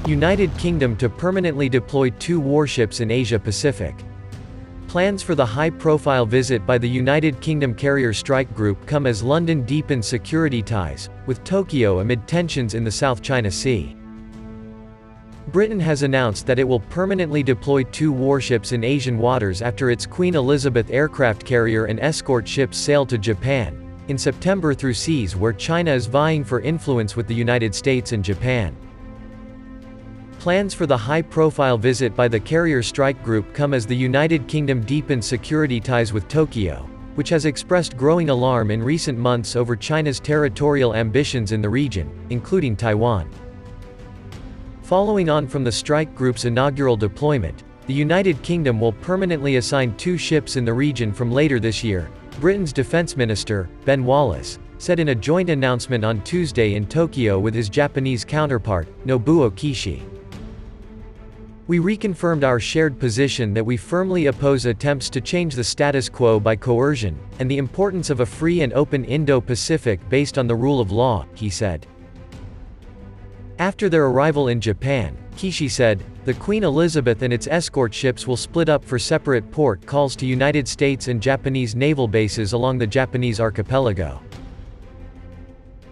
United Kingdom to permanently deploy 2 warships in Asia-Pacific. Plans for the high-profile visit by the United Kingdom Carrier Strike Group come as London deepens security ties with Tokyo amid tensions in the South China Sea. Britain has announced that it will permanently deploy 2 warships in Asian waters after its Queen Elizabeth aircraft carrier and escort ships sailed to Japan in September through seas where China is vying for influence with the United States and Japan. Plans for the high-profile visit by the Carrier Strike Group come as the United Kingdom deepens security ties with Tokyo, which has expressed growing alarm in recent months over China's territorial ambitions in the region, including Taiwan. Following on from the strike group's inaugural deployment, the United Kingdom will permanently assign 2 ships in the region from later this year, Britain's Defence Minister, Ben Wallace, said in a joint announcement on Tuesday in Tokyo with his Japanese counterpart, Nobuo Kishi. "We reconfirmed our shared position that we firmly oppose attempts to change the status quo by coercion, and the importance of a free and open Indo-Pacific based on the rule of law," he said. After their arrival in Japan, Kishi said, "The Queen Elizabeth and its escort ships will split up for separate port calls to United States and Japanese naval bases along the Japanese archipelago."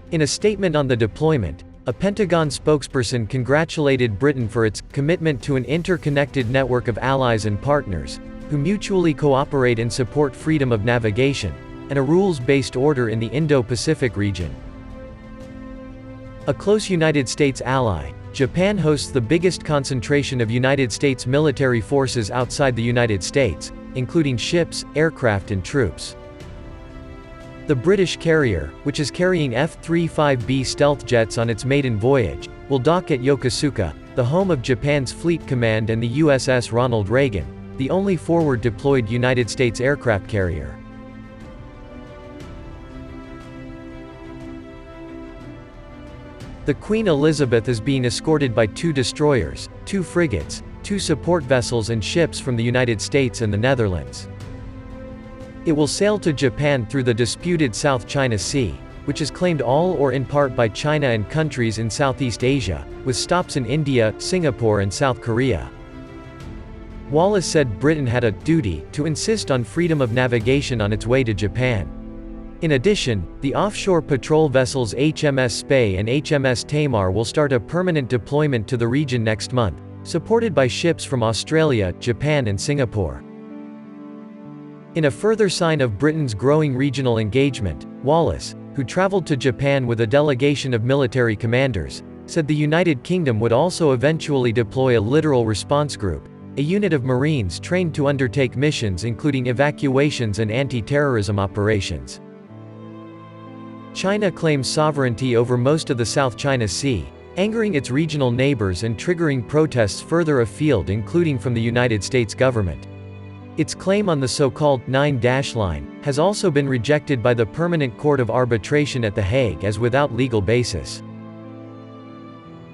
In a statement on the deployment, a Pentagon spokesperson congratulated Britain for its commitment to an interconnected network of allies and partners, who mutually cooperate and support freedom of navigation, and a rules-based order in the Indo-Pacific region. A close United States ally, Japan hosts the biggest concentration of United States military forces outside the United States, including ships, aircraft and troops. The British carrier, which is carrying F-35B stealth jets on its maiden voyage, will dock at Yokosuka, the home of Japan's Fleet Command and the USS Ronald Reagan, the only forward-deployed United States aircraft carrier. The Queen Elizabeth is being escorted by 2 destroyers, 2 frigates, 2 support vessels and ships from the United States and the Netherlands. It will sail to Japan through the disputed South China Sea, which is claimed all or in part by China and countries in Southeast Asia, with stops in India, Singapore and South Korea. Wallace said Britain had a duty to insist on freedom of navigation on its way to Japan. In addition, the offshore patrol vessels HMS Spey and HMS Tamar will start a permanent deployment to the region next month, supported by ships from Australia, Japan and Singapore. In a further sign of Britain's growing regional engagement, Wallace, who traveled to Japan with a delegation of military commanders, said the United Kingdom would also eventually deploy a littoral response group, a unit of Marines trained to undertake missions including evacuations and anti-terrorism operations. China claims sovereignty over most of the South China Sea, angering its regional neighbors and triggering protests further afield including from the United States government. Its claim on the so-called Nine-Dash Line has also been rejected by the Permanent Court of Arbitration at The Hague as without legal basis.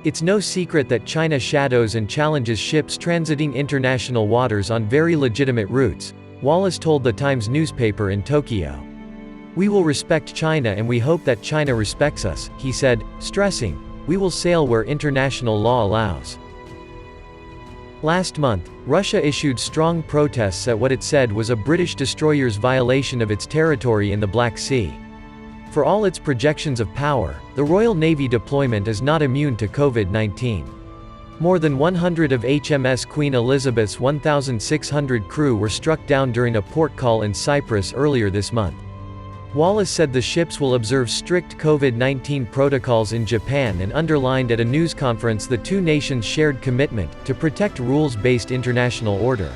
It's no secret that China shadows and challenges ships transiting international waters on very legitimate routes, Wallace told the Times newspaper in Tokyo. "We will respect China and we hope that China respects us," he said, stressing, "We will sail where international law allows." Last month, Russia issued strong protests at what it said was a British destroyer's violation of its territory in the Black Sea. For all its projections of power, the Royal Navy deployment is not immune to COVID-19. More than 100 of HMS Queen Elizabeth's 1,600 crew were struck down during a port call in Cyprus earlier this month. Wallace said the ships will observe strict COVID-19 protocols in Japan and underlined at a news conference the 2 nations' shared commitment to protect rules-based international order.